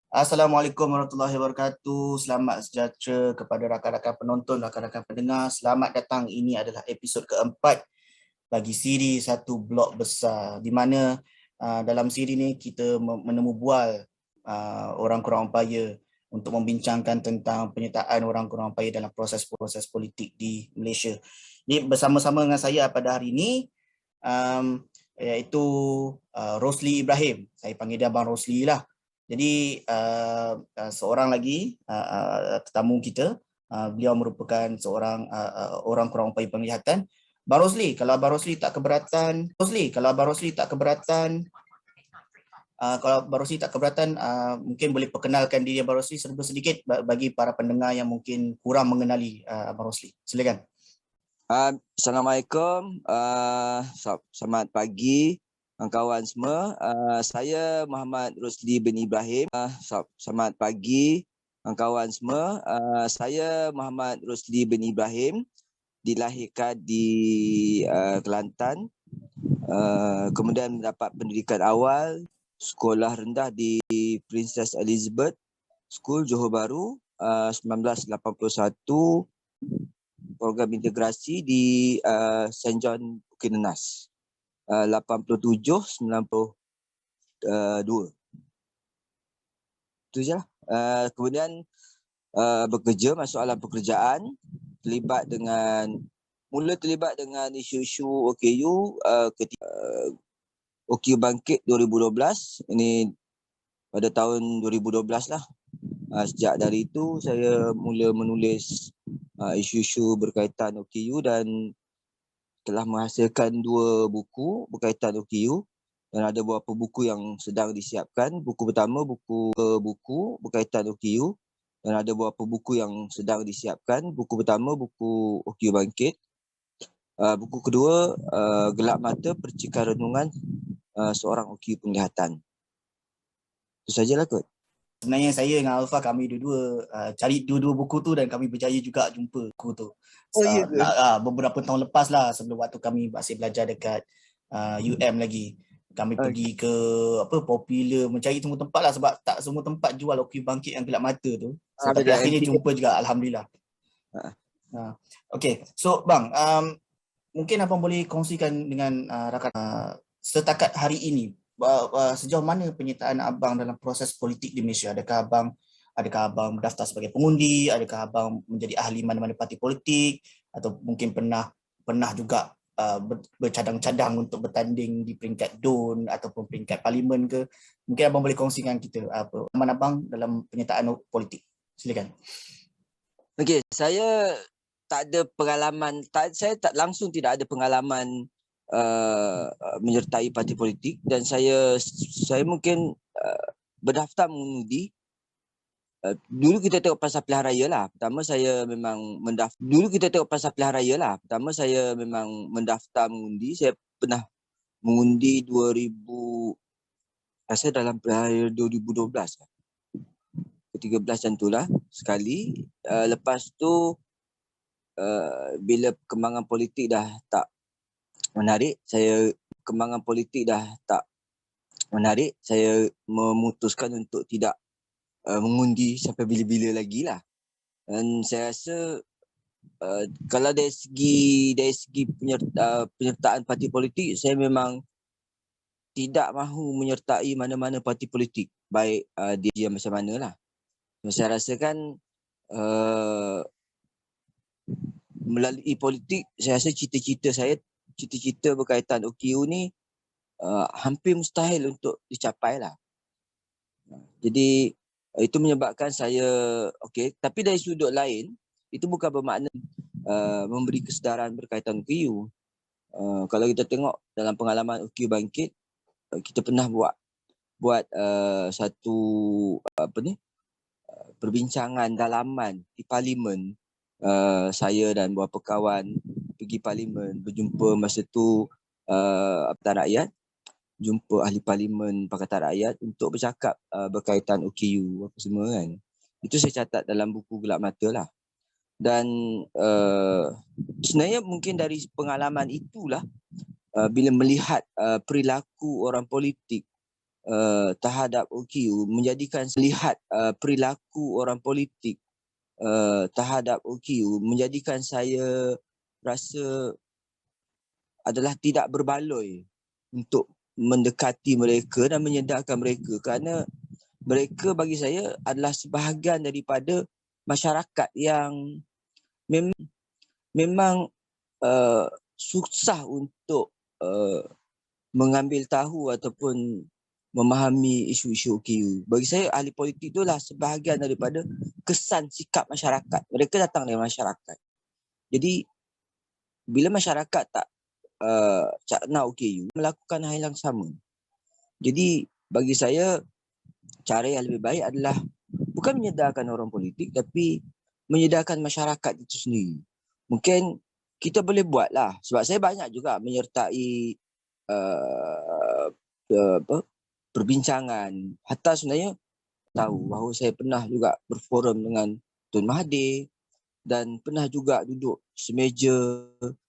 Assalamualaikum warahmatullahi wabarakatuh. Selamat sejahtera kepada rakan-rakan penonton, rakan-rakan pendengar. Selamat datang. Ini adalah episod keempat bagi siri satu blok besar di mana dalam siri ni kita menemu bual orang kurang upaya untuk membincangkan tentang penyertaan orang kurang upaya dalam proses-proses politik di Malaysia. Ini bersama-sama dengan saya pada hari ini iaitu Rosli Ibrahim. Saya panggil dia Abang Rosli lah. Jadi seorang lagi tetamu kita, beliau merupakan seorang orang kurang upaya penglihatan. Abang Rosli, kalau Abang Rosli tak keberatan, mungkin boleh perkenalkan diri Abang Rosli sedikit bagi para pendengar yang mungkin kurang mengenali Abang Rosli. Silakan. Assalamualaikum, selamat pagi kawan-kawan semua. Saya Muhammad Rosli bin Ibrahim. Selamat pagi kawan-kawan semua. Saya Muhammad Rosli bin Ibrahim, dilahirkan di Kelantan. Kemudian mendapat pendidikan awal sekolah rendah di Princess Elizabeth School Johor Bahru 1981. Program integrasi di St. John Bukit Nenas 87-92. Itu je lah. Kemudian bekerja, masuk alam pekerjaan, terlibat dengan isu-isu OKU ketika OKU bangkit 2012. Ini pada tahun 2012 lah. Sejak dari itu saya mula menulis isu-isu berkaitan OKU dan telah menghasilkan 2 buku berkaitan OKU dan ada beberapa buku yang sedang disiapkan. Buku pertama buku berkaitan OKU dan ada beberapa buku yang sedang disiapkan. Buku pertama buku OKU bangkit. Buku kedua Gelap Mata Percikan Renungan Seorang OKU Penglihatan. Itu sajalah kot. Sebenarnya saya dengan Alfa kami dua-dua cari dua-dua buku tu dan kami berjaya juga jumpa buku tu. Oh ya ke? Beberapa tahun lepas lah, sebelum waktu kami masih belajar dekat UM lagi. Kami pergi ke Popular, mencari semua tempat lah sebab tak semua tempat jual OKU bangkit yang gelap mata tu. Tapi akhirnya jumpa juga, alhamdulillah. Okay, so bang, mungkin abang boleh kongsikan dengan rakan setakat hari ini, sejauh mana penyertaan abang dalam proses politik di Malaysia? Adakah abang mendaftar sebagai pengundi? Adakah abang menjadi ahli mana-mana parti politik? Atau mungkin pernah juga bercadang-cadang untuk bertanding di peringkat DUN ataupun peringkat parlimen ke? Mungkin abang boleh kongsikan kita apa pengalaman abang dalam penyertaan politik. Silakan. Okey, saya tak ada pengalaman, saya langsung tidak ada pengalaman menyertai parti politik dan saya mungkin berdaftar mengundi. Dulu kita tengok pasal pilihan raya lah. Pertama saya memang mendaftar mengundi. Saya pernah mengundi 2000, rasa dalam pilihan raya 2012 ke-13 macam tu lah sekali. Lepas tu bila perkembangan politik dah tak menarik, saya memutuskan untuk tidak mengundi sampai bila-bila lagi lah. Dan saya rasa kalau dari segi penyertaan parti politik, saya memang tidak mahu menyertai mana-mana parti politik, baik dia macam mana lah. Saya rasakan melalui politik, saya rasa cita-cita berkaitan OKU ni hampir mustahil untuk dicapai lah. Jadi itu menyebabkan saya tapi dari sudut lain itu bukan bermakna memberi kesedaran berkaitan OKU. Kalau kita tengok dalam pengalaman OKU bangkit, kita pernah buat satu perbincangan dalaman di parlimen. Saya dan beberapa kawan pergi parlimen, berjumpa masa tu Pakatan Rakyat, jumpa ahli parlimen Pakatan Rakyat untuk bercakap berkaitan OKU apa semua kan. Itu saya catat dalam buku Gelap Mata lah. Dan sebenarnya mungkin dari pengalaman itulah bila melihat perilaku orang politik terhadap OKU menjadikan lihat perilaku orang politik terhadap OKU menjadikan saya rasa adalah tidak berbaloi untuk mendekati mereka dan menyedarkan mereka, kerana mereka bagi saya adalah sebahagian daripada masyarakat yang memang susah untuk mengambil tahu ataupun memahami isu-isu OKU. Bagi saya ahli politik itulah sebahagian daripada kesan sikap masyarakat. Mereka datang dari masyarakat. Jadi bila masyarakat tak cakna OKU, melakukan hal yang sama. Jadi bagi saya cara yang lebih baik adalah bukan menyedarkan orang politik tapi menyedarkan masyarakat itu sendiri. Mungkin kita boleh buatlah, sebab saya banyak juga menyertai perbincangan. Hatta sebenarnya tahu bahawa saya pernah juga berforum dengan Tun Mahathir dan pernah juga duduk semeja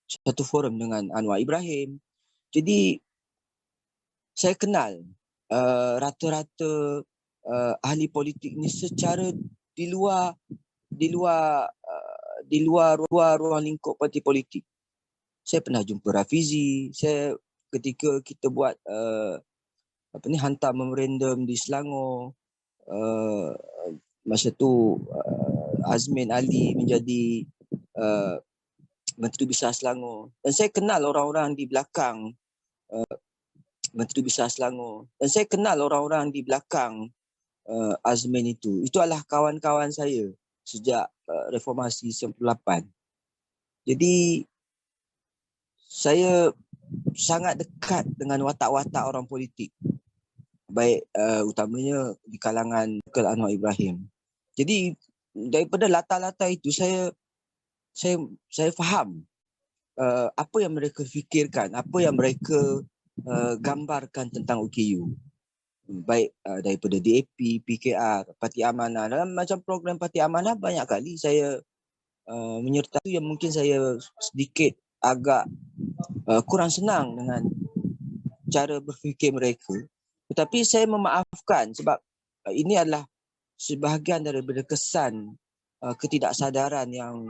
satu forum dengan Anwar Ibrahim. Jadi saya kenal rata-rata ahli politik ni secara di luar ruang lingkup parti politik. Saya pernah jumpa Rafizi, saya ketika kita buat hantar memorandum di Selangor, masa tu Azmin Ali menjadi Menteri Besar Selangor, dan saya kenal orang-orang di belakang Menteri Besar Selangor, dan saya kenal orang-orang di belakang Azmin itu. Itu adalah kawan-kawan saya sejak reformasi 98. Jadi saya sangat dekat dengan watak-watak orang politik, baik utamanya di kalangan Anwar Ibrahim. Jadi daripada latar-latar itu saya faham apa yang mereka fikirkan, apa yang mereka gambarkan tentang OKU. Baik daripada DAP, PKR, Parti Amanah. Dalam macam program Parti Amanah banyak kali saya menyertai yang mungkin saya sedikit agak kurang senang dengan cara berfikir mereka. Tetapi saya memaafkan sebab ini adalah sebahagian daripada kesan ketidaksedaran yang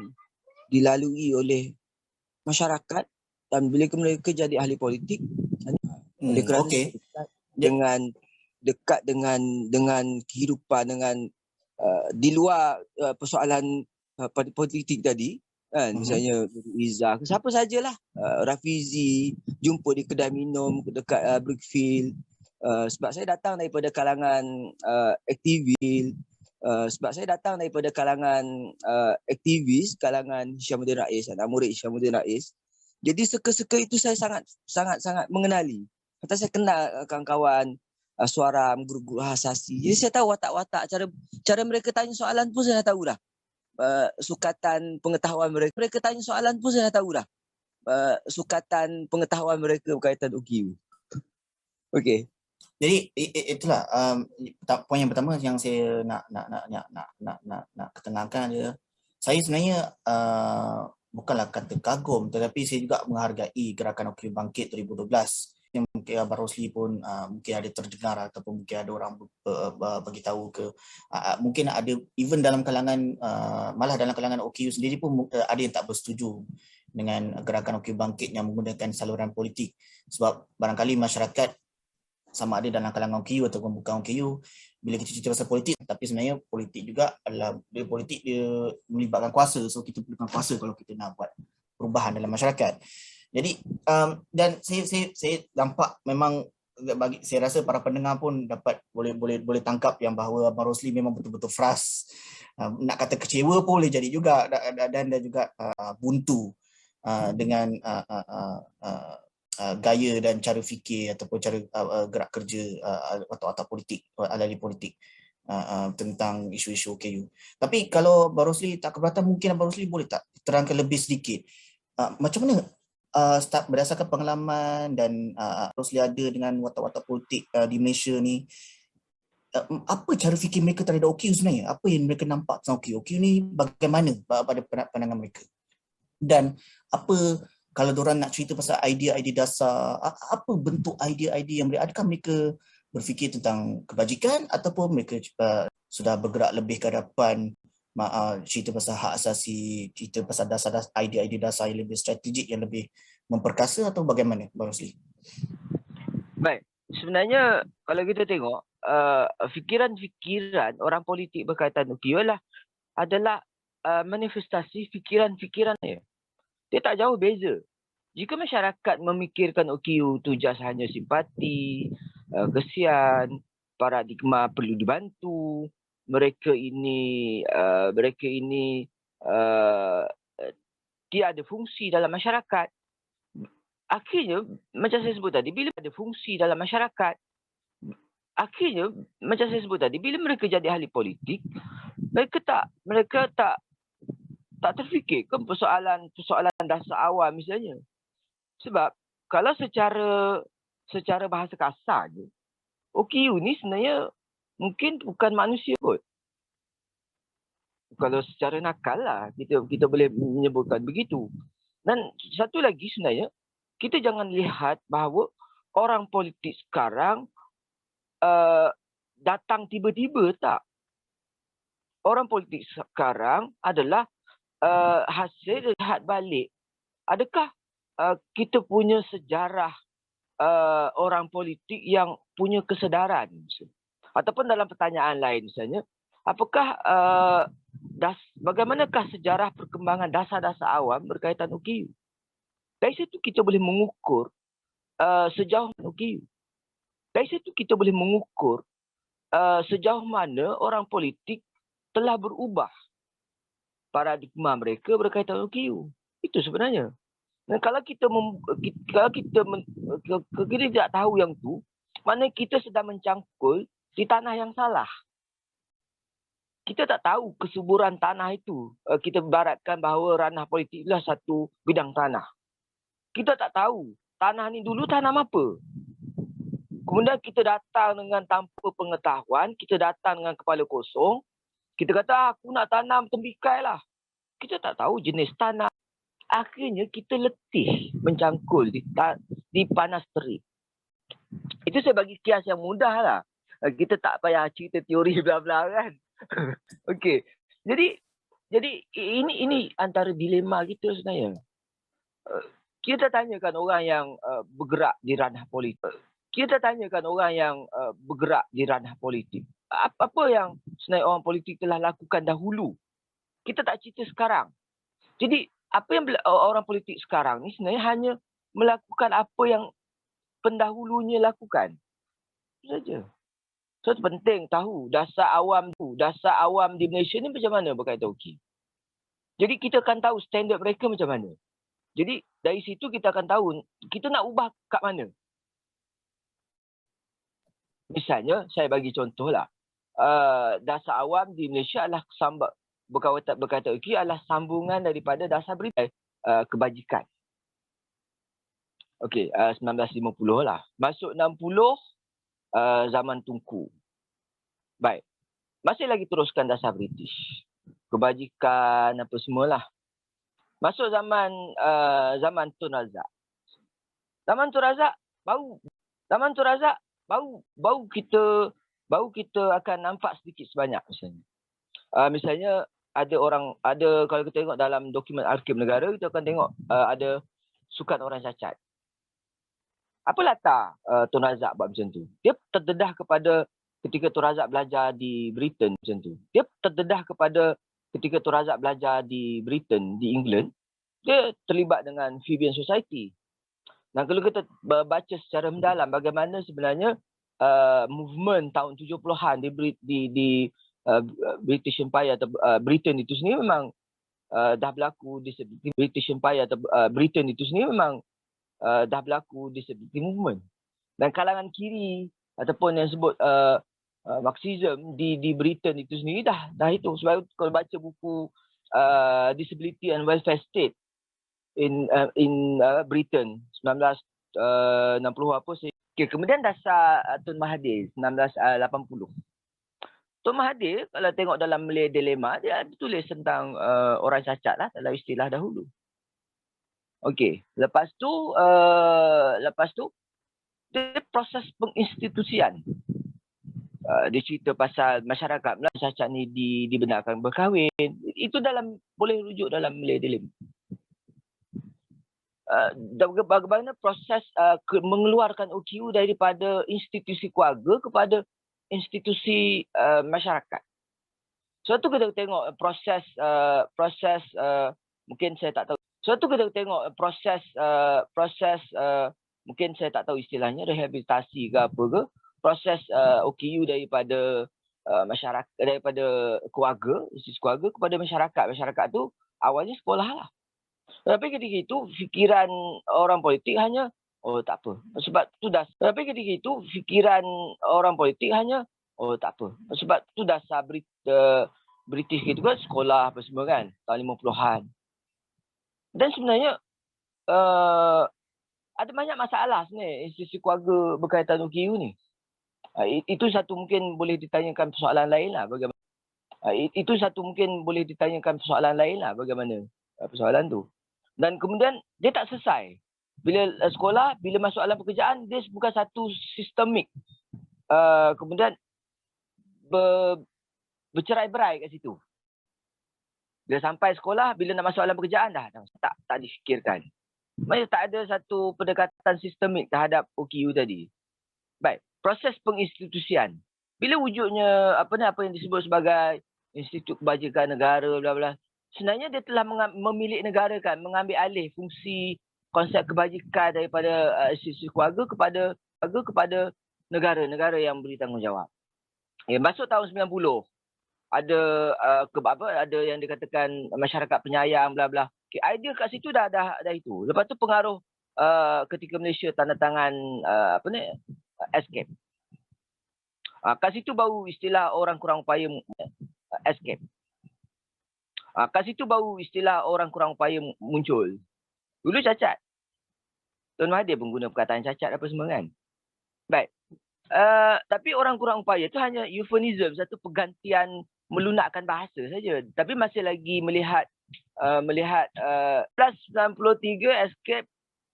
dilalui oleh masyarakat, dan bila mereka jadi ahli politik oleh kerana dekat dengan kehidupan, dengan di luar persoalan politik tadi kan, misalnya Izzah, siapa sajalah, Rafizi, jumpa di kedai minum dekat Brickfield, sebab saya datang daripada kalangan aktivis, sebab saya datang daripada kalangan aktivis, kalangan Hishamuddin Rais, anak murid Hishamuddin Rais. Jadi seka-seka itu saya sangat mengenali. Kata saya kenal kawan-kawan Suaram, guru-guru asasi. Jadi saya tahu watak-watak, cara mereka tanya soalan pun saya dah tahu dah. Sukatan pengetahuan mereka tanya soalan pun saya dah tahu dah. Sukatan pengetahuan mereka berkaitan OKU. Okey. Jadi itulah poin yang pertama yang saya nak ketengahkan dia. Saya sebenarnya bukanlah kata kagum, tetapi saya juga menghargai gerakan OKU Bangkit 2012. Yang mungkin Abang Rosli pun mungkin ada terdengar ataupun mungkin ada orang bagi tahu ke, mungkin ada even dalam kalangan malah dalam kalangan OKU sendiri pun ada yang tak bersetuju dengan gerakan OKU Bangkit yang menggunakan saluran politik, sebab barangkali masyarakat sama ada dalam kalangan OKU ataupun bukan OKU, bila kita cerita pasal politik, tapi sebenarnya politik juga adalah politik dia melibatkan kuasa, so kita perlukan kuasa kalau kita nak buat perubahan dalam masyarakat. Jadi dan saya nampak memang, bagi saya rasa para pendengar pun dapat boleh tangkap yang bahawa Abang Rosli memang betul-betul frust, nak kata kecewa pun boleh jadi juga, dan juga buntu dengan gaya dan cara fikir ataupun cara gerak kerja watak-watak politik, ahli politik tentang isu-isu OKU. Tapi kalau Abang Rosli tak keberatan, mungkin Abang Rosli boleh tak terangkan lebih sedikit macam mana berdasarkan pengalaman dan Rosli ada dengan watak-watak politik di Malaysia ni, apa cara fikir mereka terhadap OKU sebenarnya? Apa yang mereka nampak tentang OKU? OKU ni bagaimana pada pandangan mereka? Dan apa kalau diorang nak cerita pasal idea-idea dasar, apa bentuk idea-idea yang mereka, adakah mereka berfikir tentang kebajikan ataupun mereka sudah bergerak lebih ke hadapan cerita pasal hak asasi, cerita pasal dasar-dasar idea-idea dasar yang lebih strategik, yang lebih memperkasa, atau bagaimana, Bang Rosli? Baik, sebenarnya kalau kita tengok fikiran-fikiran orang politik berkaitan OKU adalah manifestasi fikiran-fikiran dia. Dia tak jauh beza. Jika masyarakat memikirkan OKU itu just hanya simpati, kesian, paradigma perlu dibantu, mereka ini tiada fungsi dalam masyarakat. Akhirnya, macam saya sebut tadi, bila ada fungsi dalam masyarakat, akhirnya, macam saya sebut tadi, bila mereka jadi ahli politik, mereka tak terfikir ke persoalan dasar awam misalnya. Sebab kalau secara bahasa kasar je, OKU ni sebenarnya mungkin bukan manusia kot. Kalau secara nakal lah, kita boleh menyebutkan begitu. Dan satu lagi sebenarnya, kita jangan lihat bahawa orang politik sekarang datang tiba-tiba, tak. Orang politik sekarang adalah hasil lihat balik. Adakah kita punya sejarah orang politik yang punya kesedaran? Ataupun dalam pertanyaan lain misalnya, apakah bagaimanakah sejarah perkembangan dasar-dasar awam berkaitan OKU? Dari situ kita boleh mengukur sejauh mana OKU. Dari situ kita boleh mengukur sejauh mana orang politik telah berubah paradigma mereka berkaitan OKU. Itu sebenarnya. Dan kalau kita tidak tahu yang tu, maknanya kita sedang mencangkul di tanah yang salah. Kita tak tahu kesuburan tanah itu. Kita ibaratkan bahawa ranah politik adalah satu bidang tanah. Kita tak tahu tanah ni dulu tanam apa. Kemudian kita datang dengan tanpa pengetahuan, kita datang dengan kepala kosong. Kita kata, aku nak tanam tembikai lah. Kita tak tahu jenis tanah. Akhirnya kita letih mencangkul di panas terik. Itu saya bagi kias yang mudah lah. Kita tak payah cerita teori bla-bla kan. Okey. Jadi ini antara dilema kita sebenarnya. Kita tanyakan orang yang bergerak di ranah politik. Apa yang sebenarnya orang politik telah lakukan dahulu. Kita tak cerita sekarang. Jadi apa yang orang politik sekarang ni sebenarnya hanya melakukan apa yang pendahulunya lakukan. Itu saja. So penting tahu dasar awam di Malaysia ni macam mana berkaitan OKU. Jadi kita akan tahu standard mereka macam mana. Jadi dari situ kita akan tahu kita nak ubah kat mana. Misalnya saya bagi contohlah. Dasar awam di Malaysia adalah berkaitan OKU adalah sambungan daripada dasar berita kebajikan. Okey, 1950 lah. Masuk 60 zaman Tunku. Baik. Masih lagi teruskan dasar British. Kebajikan apa semualah. Masuk zaman Tun Razak. Zaman Tun Razak baru kita akan nampak sedikit sebanyak misalnya. Misalnya ada kalau kita tengok dalam dokumen Arkib Negara, kita akan tengok ada sukan orang cacat. Apa latar Tun Razak buat macam tu? Dia terdedah kepada ketika Tun Razak belajar di Britain macam tu. Dia terdedah kepada ketika Tun Razak belajar di Britain, di England, dia terlibat dengan Fabian Society. Dan kalau kita baca secara mendalam bagaimana sebenarnya movement tahun 70-an di British Empire atau Britain itu sendiri memang dah berlaku di British Empire atau Britain itu sendiri memang dah berlaku disability movement. Dan kalangan kiri ataupun yang sebut Marxism di Britain itu sendiri dah itu. Sebab kalau baca buku Disability and Welfare State in Britain 1960 apa saya. Okay, kemudian dasar Tun Mahathir 1980. Tun Mahathir kalau tengok dalam Malay Dilema, dia ada tulis tentang orang cacat lah dalam istilah dahulu. Okey, lepas tu dia proses penginstitusian. Dia cerita pasal masyarakat Melayu cacat ni dibenarkan berkahwin. Itu boleh rujuk dalam Malay Dilim. Bagaimana proses mengeluarkan OKU daripada institusi keluarga kepada institusi masyarakat. Sebab tu kita tengok proses mungkin saya tak tahu. Sebab tu kita tengok proses mungkin saya tak tahu istilahnya, rehabilitasi ke apa ke, proses OKU daripada masyarakat, daripada keluarga, institusi keluarga kepada masyarakat. Masyarakat tu awalnya sekolah lah. Tapi ketika itu fikiran orang politik hanya tak apa. Sebab tu dah. Tapi ketika itu fikiran orang politik hanya tak apa. Sebab tu dasar British gitu kan, sekolah apa semua kan, tahun 50-an. Dan sebenarnya ada banyak masalah sebenarnya institusi keluarga berkaitan OKU ni. Itu satu mungkin boleh ditanyakan persoalan lain lah bagaimana. Itu satu mungkin boleh ditanyakan persoalan lain lah bagaimana persoalan tu. Dan kemudian dia tak selesai. Bila sekolah, bila masuk alam pekerjaan, dia bukan satu sistemik. Kemudian bercerai-berai kat situ. Bila sampai sekolah, bila nak masuk alam pekerjaan dah tak difikirkan. Maksudnya tak ada satu pendekatan sistemik terhadap OKU tadi. Baik, proses penginstitusian. Bila wujudnya apa yang disebut sebagai Institut Kebajikan Negara bla bla, sebenarnya dia telah memilik negara kan, mengambil alih fungsi konsep kebajikan daripada institusi keluarga kepada negara yang beri tanggungjawab. Masuk tahun 90 ada ada yang dikatakan masyarakat penyayang bla bla. Idea kat situ dah itu. Lepas tu pengaruh ketika Malaysia tanda tangan escape. Kat situ baru istilah orang kurang upaya escape. Kat situ baru istilah orang kurang upaya muncul. Dulu cacat. Tuan Mahathir pun guna perkataan cacat apa semua kan. Baik. Tapi orang kurang upaya tu hanya euphemism, satu pergantian melunakkan bahasa saja. Tapi masih lagi melihat plus 93 escape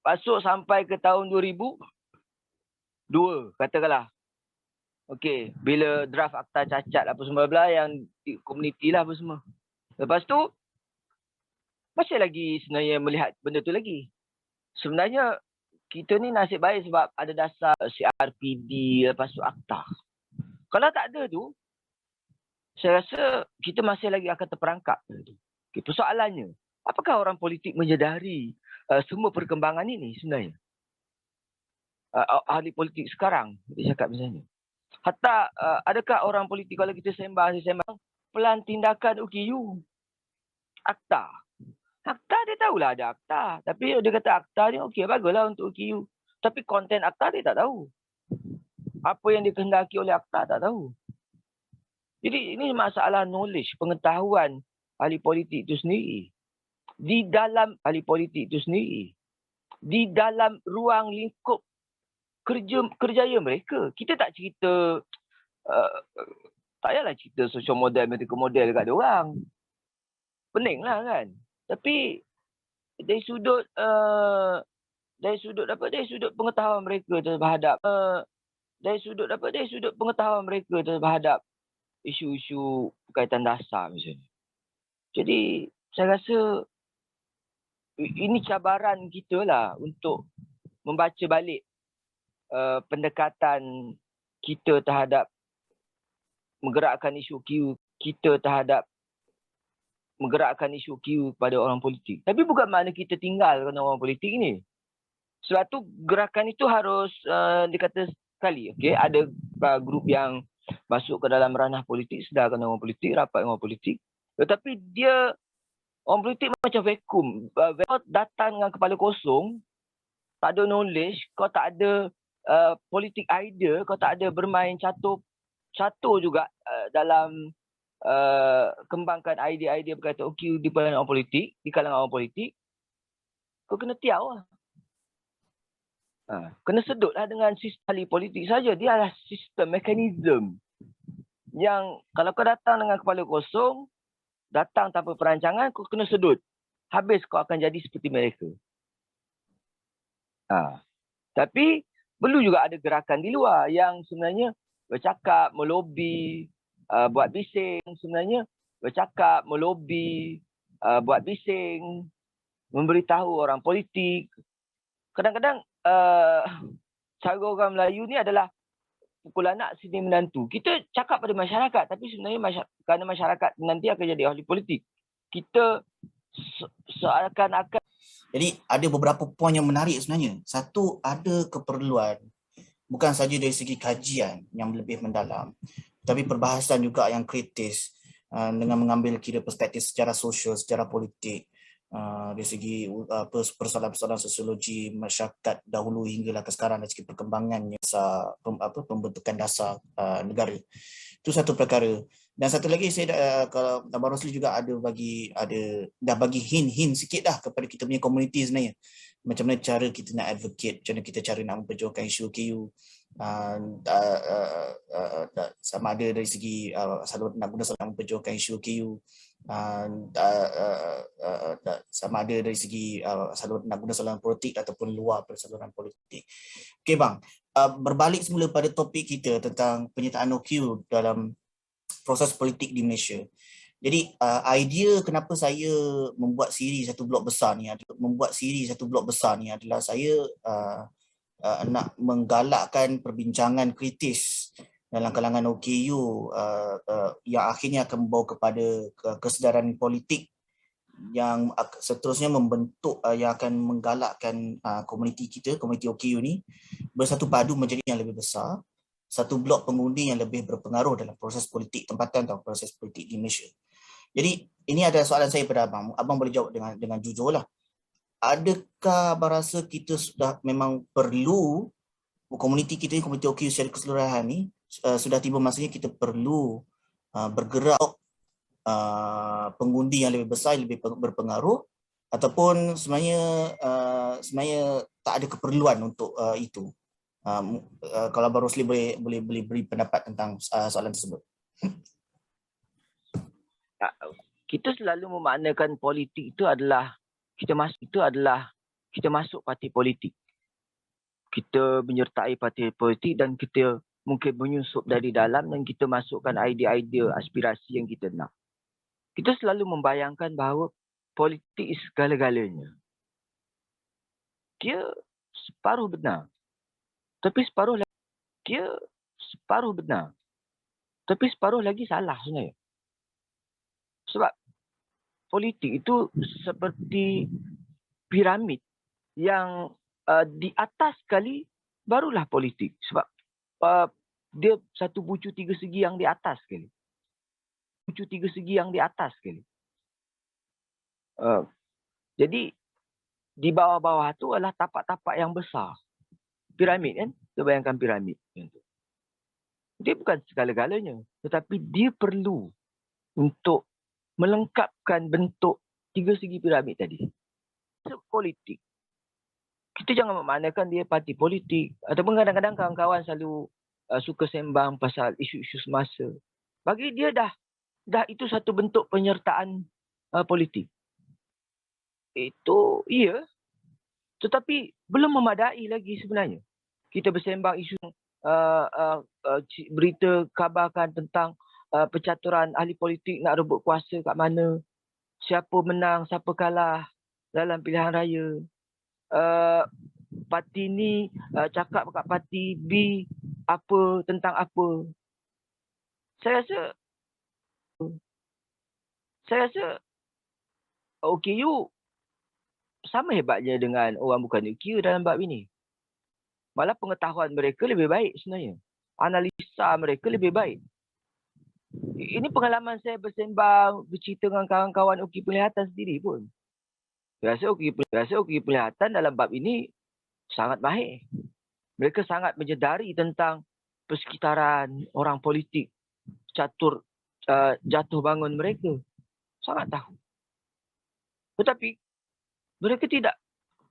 masuk sampai ke tahun 2002 katakanlah. Okey, bila draft akta cacat apa semua bla yang di komuniti lah apa semua. Lepas tu masih lagi sebenarnya melihat benda tu lagi. Sebenarnya kita ni nasib baik sebab ada dasar CRPD lepas tu akta. Kalau tak ada tu, saya rasa kita masih lagi akan terperangkap. Okay, persoalannya, apakah orang politik menyedari semua perkembangan ini sebenarnya? Ahli politik sekarang, kita cakap misalnya. Hatta adakah orang politik kalau kita sembang pelan tindakan OKU? Akta. Akta dia tahulah ada akta. Tapi dia kata akta ni okey baguslah untuk OKU. Tapi konten akta dia tak tahu. Apa yang dikehendaki oleh akta tak tahu. Jadi ini masalah knowledge, pengetahuan ahli politik itu sendiri. Di dalam ahli politik itu sendiri. Di dalam ruang lingkup kerjaya mereka. Kita tak cerita, tak payahlah cerita social model, medical model dekat dia orang. Pening lah kan. Tapi dari sudut pengetahuan mereka terhadap terhadap isu-isu berkaitan dasar misalnya. Jadi saya rasa ini cabaran kita lah untuk membaca balik pendekatan kita terhadap menggerakkan isu OKU kita terhadap menggerakkan isu OKU kepada orang politik. Tapi bukan makna kita tinggalkan orang politik ni. Sebab tu gerakan itu harus dikata sekali. Okay? Ada grup yang masuk ke dalam ranah politik, sedarkan orang politik, rapat dengan orang politik. Tetapi dia, orang politik macam vakum. Kau datang dengan kepala kosong, tak ada knowledge, kau tak ada politik idea, kau tak ada bermain catur juga dalam kembangkan idea-idea berkaitan OKU di kalangan orang politik, kau kena tiaw lah. Kena sedutlah dengan sistem ahli politik saja. Dia adalah sistem, mekanisme yang kalau kau datang dengan kepala kosong, datang tanpa perancangan, kau kena sedut. Habis kau akan jadi seperti mereka. Tapi Perlu juga ada gerakan di luar yang sebenarnya bercakap, melobi, buat bising, sebenarnya bercakap, melobi, buat bising, memberitahu orang politik. Kadang-kadang cara orang Melayu ni adalah pukul anak sini menantu. Kita cakap pada masyarakat, tapi sebenarnya kerana masyarakat nanti akan jadi ahli politik. Kita seakan-akan. Jadi ada beberapa poin yang menarik sebenarnya. Satu, ada keperluan bukan saja dari segi kajian yang lebih mendalam, tapi perbahasan juga yang kritis dengan mengambil kira perspektif secara sosial, secara politik, dari segi persoalan-persoalan sosiologi masyarakat dahulu hinggalah ke sekarang, dari segi perkembangannya pembentukan dasar negara. Itu satu perkara. Dan satu lagi, saya kalau Abang Rosli juga dah bagi hint sikit dah kepada kita punya komuniti sebenarnya. Macam mana cara kita nak advocate, macam mana kita cara nak memperjuangkan isu OKU. Sama ada dari segi nak guna saluran memperjuangkan isu OKU. Sama ada dari segi nak guna saluran politik ataupun luar pada saluran politik. Okey bang, berbalik semula pada topik kita tentang penyertaan OKU dalam proses politik di Malaysia. Jadi idea kenapa saya membuat siri satu blog besar ni adalah saya nak menggalakkan perbincangan kritis dalam kalangan OKU yang akhirnya akan membawa kepada kesedaran politik yang seterusnya membentuk yang akan menggalakkan komuniti kita, komuniti OKU ni bersatu padu menjadi yang lebih besar, satu blok pengundi yang lebih berpengaruh dalam proses politik tempatan atau proses politik di Malaysia. Jadi ini adalah soalan saya pada abang. Abang boleh jawab dengan jujur lah. Adakah abang rasa kita sudah memang perlu, komuniti kita, komuniti OKU secara keseluruhan ni, sudah tiba masanya kita perlu bergerak pengundi yang lebih besar, yang lebih berpengaruh, ataupun sebenarnya tak ada keperluan untuk itu? Kalau Abang Rosli boleh beri pendapat tentang soalan tersebut. Kita selalu memaknakan politik itu adalah kita masuk parti politik. Kita menyertai parti politik dan kita mungkin menyusup dari dalam dan kita masukkan idea-idea, aspirasi yang kita nak. Kita selalu membayangkan bahawa politik segala-galanya. Dia separuh benar. Tapi separuh lagi salah sebenarnya. Sebab politik itu seperti piramid yang di atas sekali barulah politik. Sebab dia satu bucu tiga segi yang di atas sekali. Jadi di bawah-bawah tu adalah tapak-tapak yang besar. Piramid kan? Kita bayangkan piramid. Dia bukan segala-galanya. Tetapi dia perlu untuk melengkapkan bentuk tiga segi piramid tadi. Politik. Kita jangan memaknakan dia parti politik. Ataupun kadang-kadang kawan-kawan selalu suka sembang pasal isu-isu semasa. Bagi dia dah itu satu bentuk penyertaan politik. Itu iya. Tetapi belum memadai lagi sebenarnya. Kita bersembang isu berita kabarkan tentang percaturan ahli politik nak rebut kuasa kat mana, siapa menang, siapa kalah dalam pilihan raya. Parti ni cakap kat parti B apa tentang apa. Saya rasa OKU sama hebatnya dengan orang bukan OKU dalam bab ini. Malah pengetahuan mereka lebih baik sebenarnya. Analisa mereka lebih baik. Ini pengalaman saya bersembang, bercerita dengan kawan-kawan OKU Penglihatan sendiri pun. Saya rasa OKU Penglihatan dalam bab ini sangat mahir. Mereka sangat menyedari tentang persekitaran orang politik, catur jatuh bangun mereka. Sangat tahu. Tetapi mereka tidak,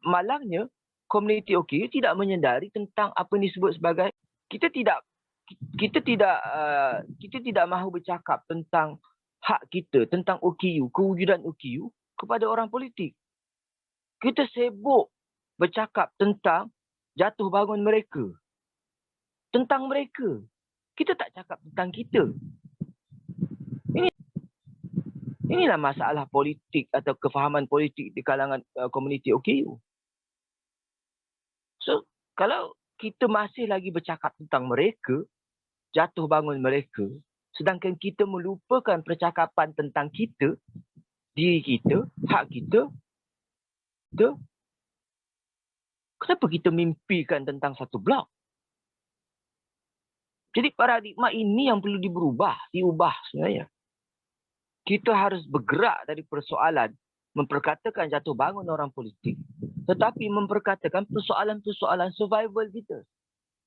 malangnya komuniti OKU tidak menyedari tentang apa yang disebut sebagai kita tidak mahu bercakap tentang hak kita, tentang OKU, kewujudan OKU kepada orang politik. Kita sibuk bercakap tentang jatuh bangun mereka. Tentang mereka. Kita tak cakap tentang kita. Inilah masalah politik atau kefahaman politik di kalangan komuniti OKU. So, kalau kita masih lagi bercakap tentang mereka, jatuh bangun mereka, sedangkan kita melupakan percakapan tentang kita, diri kita, hak kita, kenapa kita mimpikan tentang satu blok? Jadi paradigma ini yang perlu diubah sebenarnya. Kita harus bergerak dari persoalan memperkatakan jatuh bangun orang politik, tetapi memperkatakan persoalan-persoalan survival kita.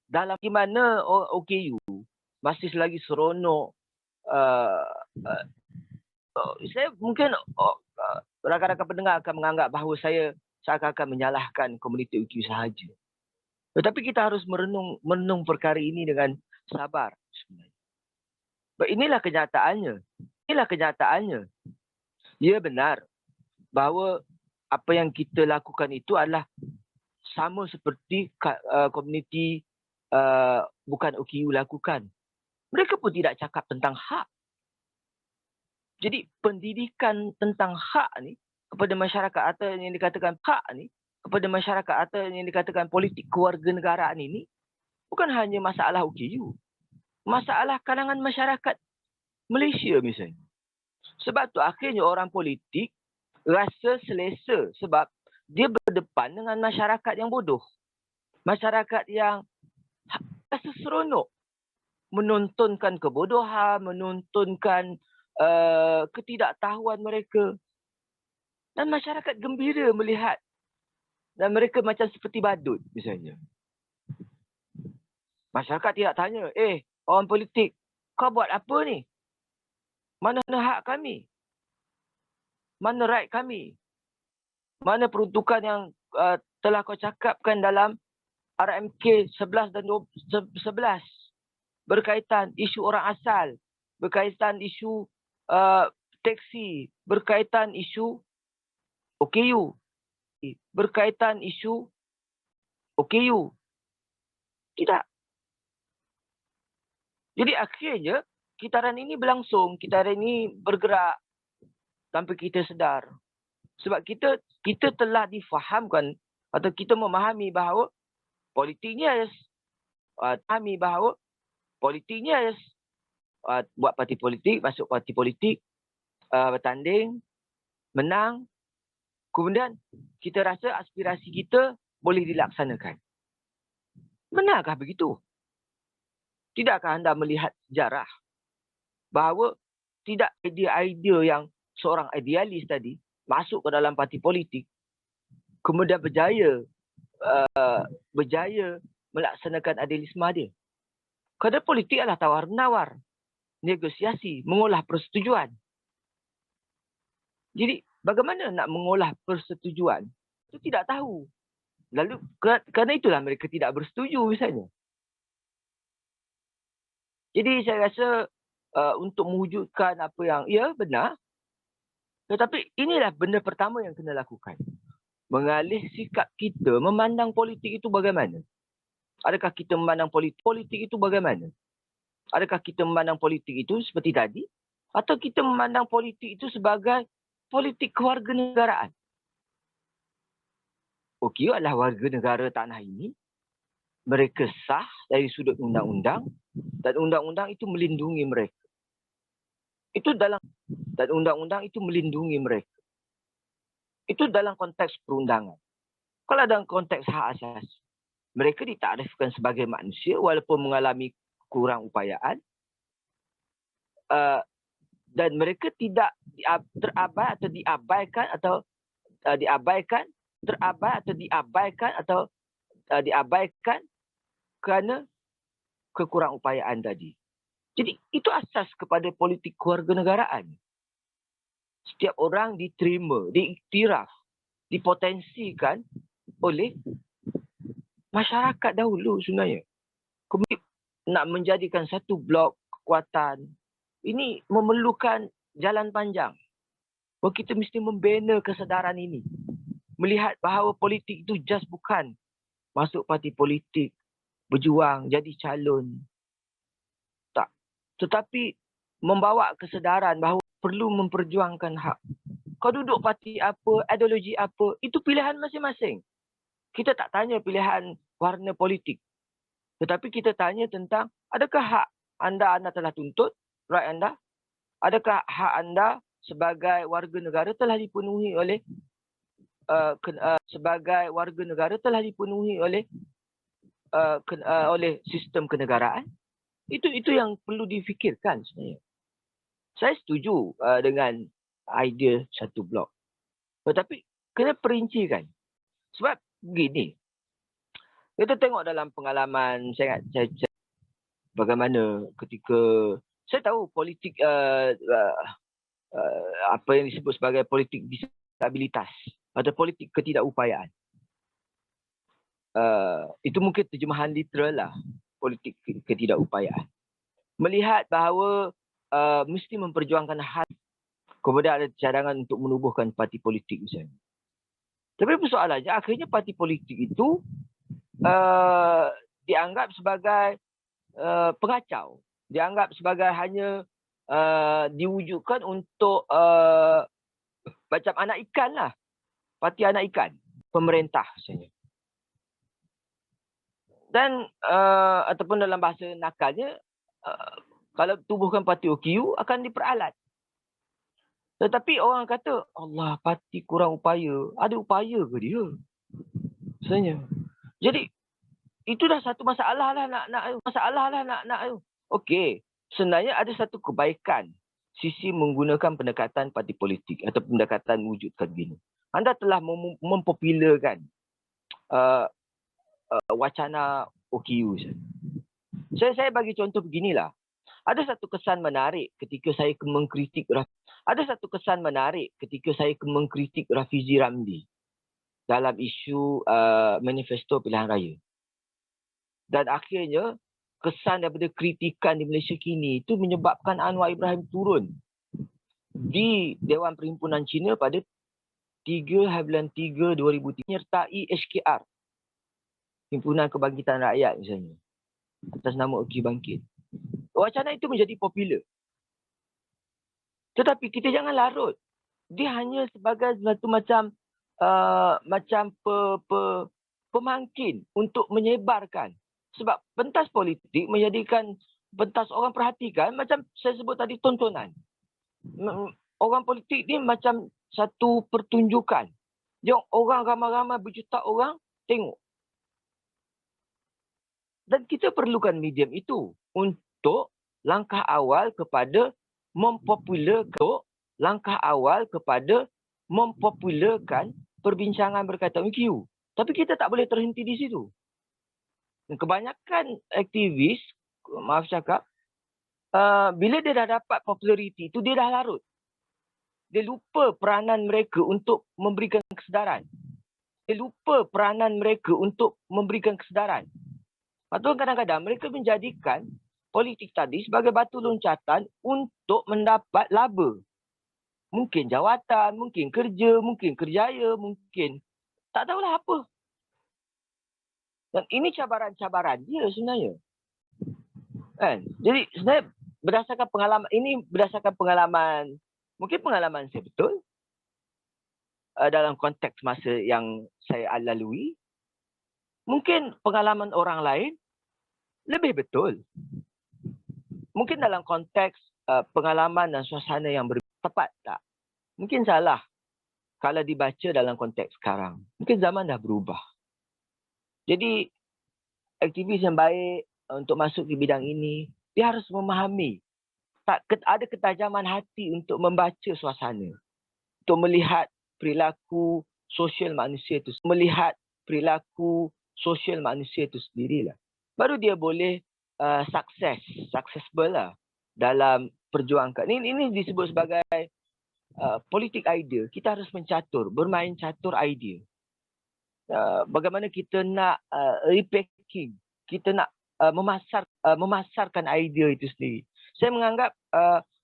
Dalam di mana OKU masih lagi seronok, saya mungkin rakan-rakan pendengar akan menganggap bahawa saya seakan-akan menyalahkan komuniti OKU sahaja. Tetapi kita harus merenung perkara ini dengan sabar sebenarnya. Inilah kenyataannya. Ya benar bahawa apa yang kita lakukan itu adalah sama seperti komuniti bukan OKU lakukan. Mereka pun tidak cakap tentang hak. Jadi pendidikan tentang hak ni kepada masyarakat atau yang dikatakan hak ni kepada masyarakat atau yang dikatakan politik kewarganegaraan ini bukan hanya masalah OKU. Masalah kalangan masyarakat Malaysia misalnya. Sebab tu akhirnya orang politik rasa selesa sebab dia berdepan dengan masyarakat yang bodoh. Masyarakat yang rasa seronok menontonkan kebodohan, menontonkan ketidaktahuan mereka. Dan masyarakat gembira melihat. Dan mereka macam seperti badut misalnya. Masyarakat tidak tanya, orang politik, kau buat apa ni? Mana hak kami? Mana right kami? Mana peruntukan yang telah kau cakapkan dalam RMK 11 dan 11 berkaitan isu orang asal, berkaitan isu teksi, berkaitan isu OKU, berkaitan isu OKU. Tidak. Jadi akhirnya kitaran ini berlangsung, kitaran ini bergerak tanpa kita sedar. Sebab kita telah difahamkan atau kita memahami bahawa politiknya buat parti politik, masuk parti politik, bertanding, menang. Kemudian kita rasa aspirasi kita boleh dilaksanakan. Benarkah begitu? Tidakkah anda melihat sejarah bahawa tidak idea-idea yang seorang idealis tadi masuk ke dalam parti politik kemudian berjaya melaksanakan idealisme dia? Kadar politik adalah tawar-menawar, negosiasi, mengolah persetujuan. Jadi bagaimana nak mengolah persetujuan? Itu tidak tahu. Lalu kerana itulah mereka tidak bersetuju misalnya. Jadi saya rasa untuk mewujudkan apa yang benar, tetapi inilah benda pertama yang kena lakukan. Mengalih sikap kita memandang politik itu bagaimana? Adakah kita memandang politik itu bagaimana? Adakah kita memandang politik itu seperti tadi? Atau kita memandang politik itu sebagai politik kewarganegaraan? OKU adalah warga negara tanah ini. Mereka sah dari sudut undang-undang dan undang-undang itu melindungi mereka. Dan undang-undang itu melindungi mereka. Itu dalam konteks perundangan. Kalau dalam konteks hak asasi, mereka ditakdirkan sebagai manusia walaupun mengalami kurang upayaan dan mereka tidak diabaikan kerana kekurang upayaan tadi. Jadi itu asas kepada politik kewarganegaraan. Setiap orang diterima, diiktiraf, dipotensikan oleh masyarakat dahulu sebenarnya. Kemudian nak menjadikan satu blok kekuatan, ini memerlukan jalan panjang. Bahawa kita mesti membina kesedaran ini. Melihat bahawa politik itu bukan masuk parti politik, berjuang, jadi calon. Tak. Tetapi membawa kesedaran bahawa perlu memperjuangkan hak. Kau duduk parti apa, ideologi apa, itu pilihan masing-masing. Kita tak tanya pilihan warna politik. Tetapi kita tanya tentang adakah hak anda telah tuntut, right anda? Adakah hak anda sebagai warga negara telah dipenuhi oleh sebagai warga negara telah dipenuhi oleh oleh sistem kenegaraan? Itu yang perlu difikirkan sebenarnya. Saya setuju dengan idea satu blok. Tetapi kena perincikan. Sebab begini, kita tengok dalam pengalaman saya bagaimana ketika saya tahu politik apa yang disebut sebagai politik disabilitas atau politik ketidakupayaan. Itu mungkin terjemahan literal lah, politik ketidakupayaan. Melihat bahawa mesti memperjuangkan hak, kemudian ada cadangan untuk menubuhkan parti politik misalnya. Tapi persoalannya akhirnya parti politik itu dianggap sebagai pengacau. Dianggap sebagai hanya diwujudkan untuk macam anak ikan lah. Parti anak ikan. Pemerintah misalnya. Dan ataupun dalam bahasa nakalnya, kalau tubuhkan parti OKU akan diperalat. Tetapi orang kata, Allah, parti kurang upaya. Ada upaya ke dia? Sebenarnya. Jadi, itu dah satu masalah lah nak. Okey, sebenarnya ada satu kebaikan sisi menggunakan pendekatan parti politik atau pendekatan wujudkan begini. Anda telah mempopularkan wacana OKU. Saya bagi contoh beginilah. Ada satu kesan menarik ketika saya mengkritik Rafizi Ramli dalam isu manifesto pilihan raya. Dan akhirnya kesan daripada kritikan di Malaysia kini itu menyebabkan Anwar Ibrahim turun di Dewan Perhimpunan Cina pada 3/3/2003 menyertai HKR, Himpunan Kebangkitan Rakyat misalnya, atas nama OK Bangkit. Wacana itu menjadi popular. Tetapi kita jangan larut. Dia hanya sebagai satu macam pemangkin untuk menyebarkan. Sebab pentas politik menjadikan pentas orang perhatikan macam saya sebut tadi tontonan. Orang politik ni macam satu pertunjukan. Yang orang ramai-ramai berjuta orang tengok. Dan kita perlukan medium itu untuk langkah awal kepada mempopularkan perbincangan berkaitan UQ. Tapi kita tak boleh terhenti di situ. Kebanyakan aktivis, maaf cakap, bila dia dah dapat populariti itu, dia dah larut. Dia lupa peranan mereka untuk memberikan kesedaran. Atau kadang-kadang mereka menjadikan politik tadi sebagai batu loncatan untuk mendapat laba. Mungkin jawatan, mungkin kerja, mungkin kerjaya, mungkin tak tahulah apa. Dan ini cabaran-cabaran dia sebenarnya. Kan? Jadi sebenarnya berdasarkan pengalaman, mungkin pengalaman saya betul dalam konteks masa yang saya lalui. Mungkin pengalaman orang lain lebih betul. Mungkin dalam konteks pengalaman dan suasana yang tepat tak? Mungkin salah kalau dibaca dalam konteks sekarang. Mungkin zaman dah berubah. Jadi aktivis yang baik untuk masuk di bidang ini, dia harus memahami. Ada ketajaman hati untuk membaca suasana. Untuk melihat perilaku sosial manusia itu. Sendirilah. Baru dia boleh successful lah dalam perjuangkan. Ini disebut sebagai politik idea. Kita harus mencatur, bermain catur idea. Bagaimana kita nak repacking, kita nak memasarkan idea itu sendiri. Saya menganggap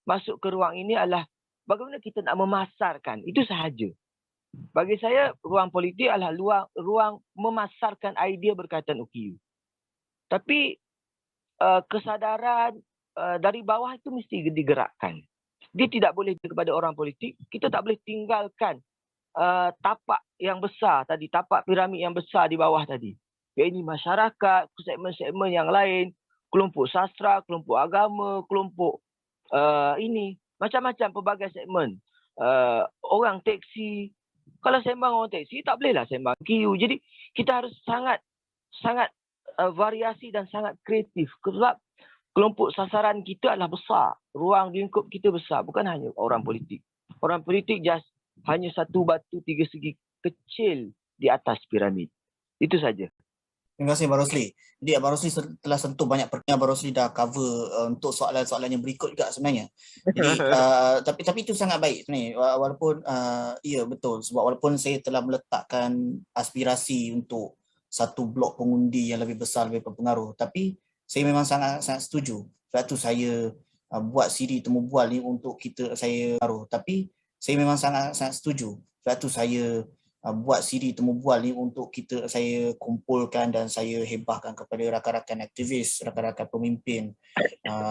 masuk ke ruang ini adalah bagaimana kita nak memasarkan, itu sahaja. Bagi saya, ruang politik adalah ruang memasarkan idea berkaitan OKU. Tapi kesadaran dari bawah itu mesti digerakkan. Dia tidak boleh kepada orang politik. Kita tak boleh tinggalkan tapak yang besar tadi, tapak piramid yang besar di bawah tadi. Iaitu masyarakat, segmen-segmen yang lain, kelompok sastra, kelompok agama, kelompok ini, macam-macam pelbagai segmen. Orang teksi. Kalau sembang orang teksi, tak bolehlah sembang QU. Jadi kita harus sangat variasi dan sangat kreatif. Sebab kelompok sasaran kita adalah besar. Ruang lingkup kita besar. Bukan hanya orang politik. Orang politik just hanya satu batu tiga segi kecil di atas piramid. Itu saja. Terima kasih Abang Rosli. Jadi Abang Rosli telah sentuh banyak perkara. Abang Rosli dah cover untuk soalan-soalan yang berikut juga sebenarnya. Jadi tapi itu sangat baik sebenarnya. Walaupun ya betul, sebab walaupun saya telah meletakkan aspirasi untuk satu blok pengundi yang lebih besar, lebih berpengaruh, tapi saya memang sangat setuju. Sebab tu saya buat siri temu bual ni untuk saya pengaruh. Tapi saya memang sangat setuju. Sebab tu saya buat siri temu bual ni untuk saya kumpulkan dan saya hebahkan kepada rakan-rakan aktivis, rakan-rakan pemimpin,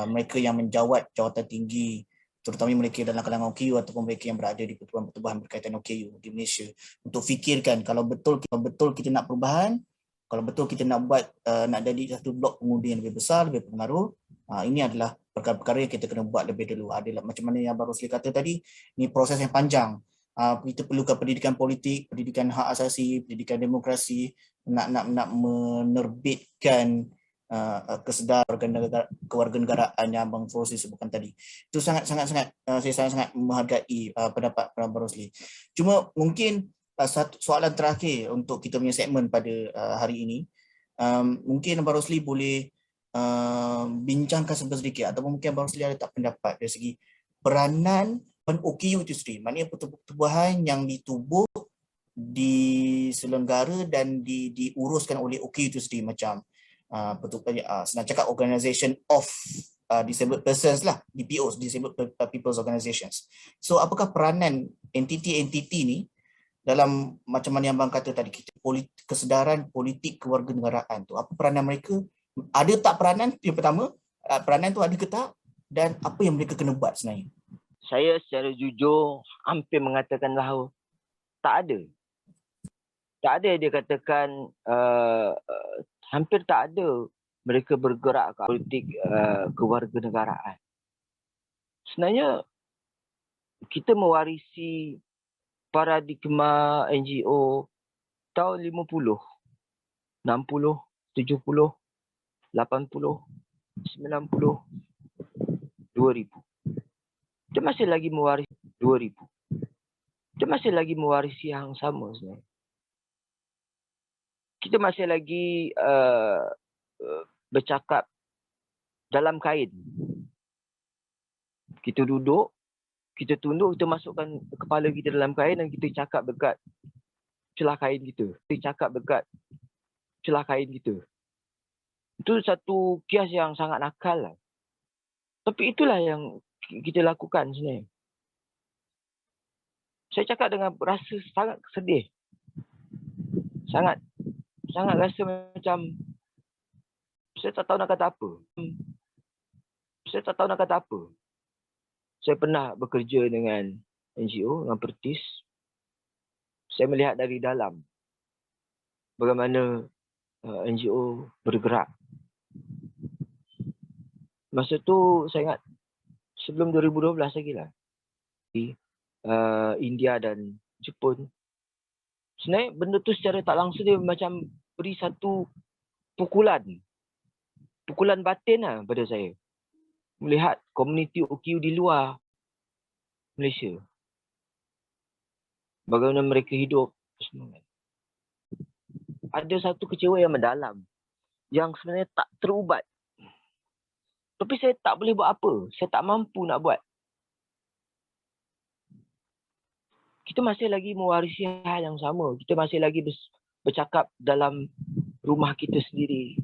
mereka yang menjawat jawatan tinggi, terutama mereka dalam kalangan OKU ataupun mereka yang berada di pertubuhan-pertubuhan berkaitan OKU di Malaysia, untuk fikirkan kalau betul kita nak perubahan, kalau betul kita nak buat nak jadi satu blok pengundi yang lebih besar, lebih berpengaruh, ini adalah perkara-perkara yang kita kena buat lebih dulu. Adalah macam mana yang Abang Rosli kata tadi, ini proses yang panjang. Kita perlukan pendidikan politik, pendidikan hak asasi, pendidikan demokrasi, nak menerbitkan kesedaran kewarganegaraan yang Abang Rosli sebutkan tadi. Itu saya sangat menghargai pendapat Abang Rosli. Cuma mungkin satu soalan terakhir untuk kita punya segmen pada hari ini, mungkin Abang Rosli boleh bincangkan sedikit, ataupun mungkin Abang Rosli ada tak pendapat dari segi peranan OKU itu sendiri, maknanya pertubuhan yang ditubuh, diselenggara dan diuruskan oleh OKU itu sendiri, macam senang cakap Organisation of Disabled Persons lah, DPOs, Disabled People's Organizations. So apakah peranan entiti-entiti ni dalam macam mana yang Abang kata tadi, kesedaran politik kewarganegaraan tu, apa peranan mereka? Ada tak peranan? Yang pertama, peranan tu ada ke tak? Dan apa yang mereka kena buat sebenarnya? Saya secara jujur hampir mengatakan bahawa tak ada. Tak ada dia katakan hampir tak ada mereka bergerak ke politik kewarganegaraan. Sebenarnya kita mewarisi paradigma NGO tahun 50, 60, 70, 80, 90, 2000. Kita masih lagi mewarisi 2000. Kita masih lagi mewarisi yang sama sebenarnya. Kita masih lagi bercakap dalam kain. Kita duduk, kita tunduk, kita masukkan kepala kita dalam kain dan kita cakap dekat celah kain kita. Kita cakap dekat celah kain kita. Itu satu kias yang sangat nakal lah. Tapi itulah yang kita lakukan sebenarnya. Saya cakap dengan rasa sangat sedih. Sangat rasa macam saya tak tahu nak kata apa. Saya pernah bekerja dengan NGO, dengan Pertis. Saya melihat dari dalam bagaimana NGO bergerak. Masa tu saya ingat sebelum 2012 lagi lah. Di India dan Jepun. Sebenarnya benda tu secara tak langsung dia macam beri satu pukulan batin lah pada saya. Melihat komuniti OKU di luar Malaysia. Bagaimana mereka hidup. Ada satu kecewa yang mendalam. Yang sebenarnya tak terubat. Tapi saya tak boleh buat apa. Saya tak mampu nak buat. Kita masih lagi mewarisi hal yang sama. Kita masih lagi bercakap dalam rumah kita sendiri.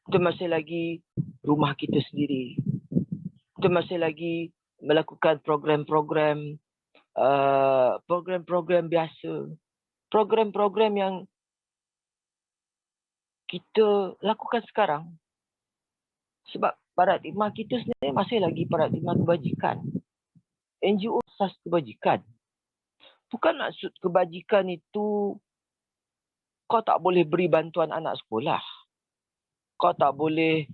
Kita masih lagi rumah kita sendiri. Kita masih lagi melakukan program-program program-program biasa, program-program yang kita lakukan sekarang. Sebab paradigma kita sebenarnya masih lagi paradigma kebajikan. NGO asas kebajikan. Bukan maksud kebajikan itu kau tak boleh beri bantuan anak sekolah. Kau tak boleh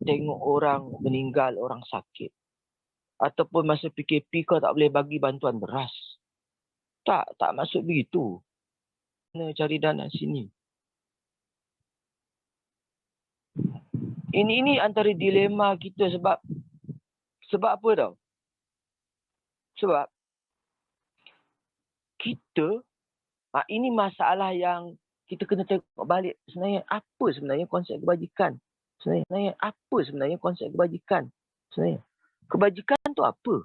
tengok orang meninggal, orang sakit. Ataupun masa PKP kau tak boleh bagi bantuan beras. Tak maksud begitu. Kena cari dana sini. Ini antara dilema kita sebab apa tau? Sebab kita, ini masalah yang kita kena tengok balik sebenarnya apa sebenarnya konsep kebajikan. Sebenarnya apa sebenarnya konsep kebajikan. Sebenarnya kebajikan tu apa?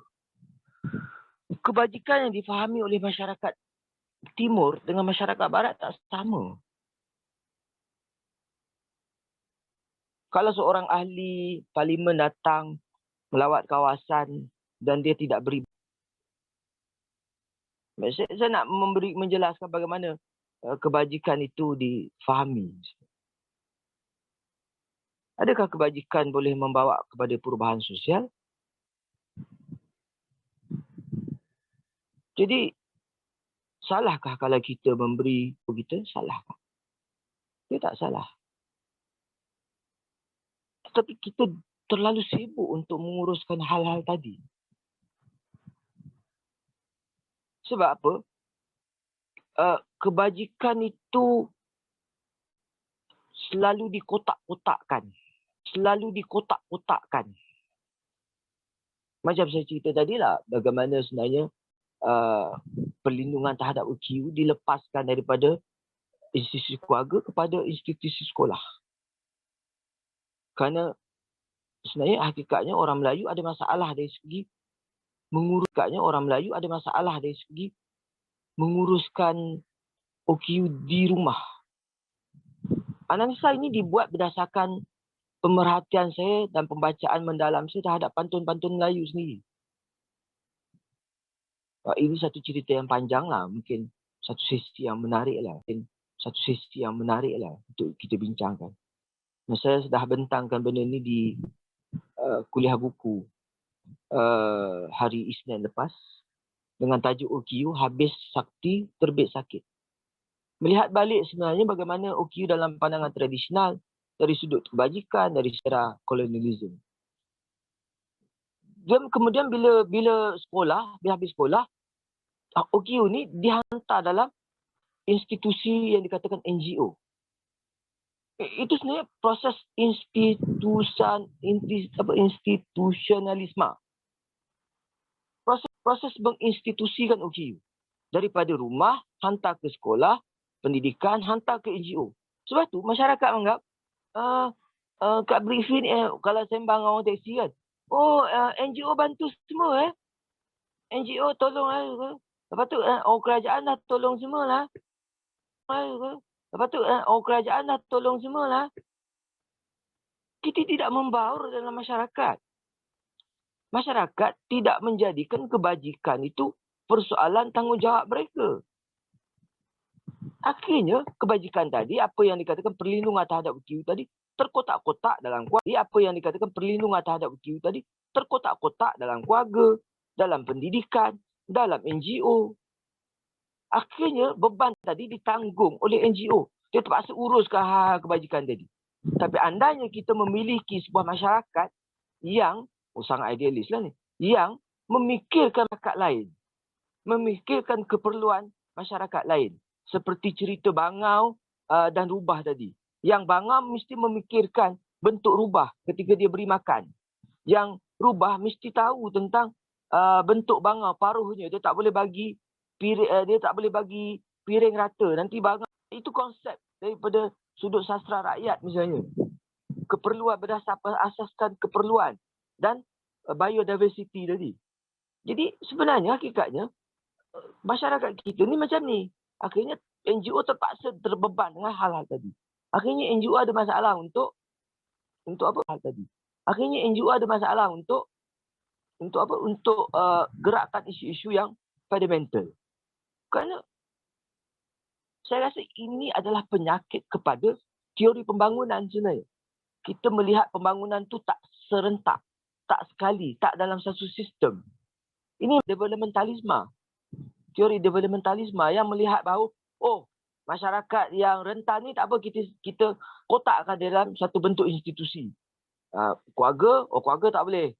Kebajikan yang difahami oleh masyarakat timur dengan masyarakat barat tak sama. Kalau seorang ahli parlimen datang melawat kawasan dan dia tidak beri, saya nak menjelaskan bagaimana kebajikan itu difahami. Adakah kebajikan boleh membawa kepada perubahan sosial? Jadi, salahkah kalau kita memberi kita? Salahkah? Dia tak salah. Tetapi kita terlalu sibuk untuk menguruskan hal-hal tadi. Sebab apa? Kebajikan itu selalu dikotak-kotakkan. Macam saya cerita tadi lah, bagaimana sebenarnya perlindungan terhadap OKU dilepaskan daripada institusi keluarga kepada institusi sekolah. Kerana sebenarnya hakikatnya orang Melayu ada masalah dari segi menguruskan OKU di rumah. Analisa ini dibuat berdasarkan pemerhatian saya dan pembacaan mendalam saya terhadap pantun-pantun Melayu sendiri. Ini satu cerita yang panjang lah. Mungkin satu sesi yang menarik lah untuk kita bincangkan. Saya sudah bentangkan benda ni di kuliah buku hari Isnin lepas dengan tajuk OKU Habis Sakti Terbit Sakit. Melihat balik sebenarnya bagaimana OKU dalam pandangan tradisional dari sudut kebajikan, dari sejarah kolonialisme. Dan kemudian bila habis sekolah, OKU ni dihantar dalam institusi yang dikatakan NGO. Itu sebenarnya proses institusionalisme. Proses menginstitusikan OKU. Daripada rumah, hantar ke sekolah, pendidikan, hantar ke NGO. Sebab tu masyarakat menganggap, Kak Briefin kalau sembang orang teksi kan, NGO bantu semua NGO tolong lepas tu orang kerajaan dah tolong semua lah. Lepas tu orang kerajaan dah tolong semua lah. Kita tidak membaur dalam masyarakat. Masyarakat tidak menjadikan kebajikan itu persoalan tanggungjawab mereka. Akhirnya kebajikan tadi, apa yang dikatakan perlindungan terhadap OKU tadi, terkotak-kotak dalam keluarga. Apa yang dikatakan perlindungan terhadap OKU tadi, terkotak-kotak dalam keluarga, dalam pendidikan, dalam NGO. Akhirnya beban tadi ditanggung oleh NGO. Dia terpaksa uruskan hal kebajikan tadi. Tapi andainya kita memiliki sebuah masyarakat yang, sangat idealis lah ni, yang memikirkan masyarakat lain. Memikirkan keperluan masyarakat lain. Seperti cerita bangau dan rubah tadi. Yang bangau mesti memikirkan bentuk rubah ketika dia beri makan. Yang rubah mesti tahu tentang bentuk bangau, paruhnya. Dia tak boleh bagi piring rata. Nanti bangau. Itu konsep daripada sudut sastra rakyat misalnya. Keperluan asaskan keperluan dan biodiversity tadi. Jadi sebenarnya hakikatnya masyarakat kita ni macam ni. Akhirnya NGO terpaksa terbeban dengan hal-hal tadi. Akhirnya NGO ada masalah untuk apa hal tadi. Akhirnya NGO ada masalah untuk Untuk apa? Untuk gerakkan isu-isu yang fundamental. Kerana saya rasa ini adalah penyakit kepada teori pembangunan sebenarnya. Kita melihat pembangunan tu tak serentak, tak sekali, tak dalam satu sistem. Ini developmentalisme. Teori developmentalisme yang melihat bahawa masyarakat yang rentan ni tak apa, kita kotakkan dalam satu bentuk institusi. Keluarga tak boleh.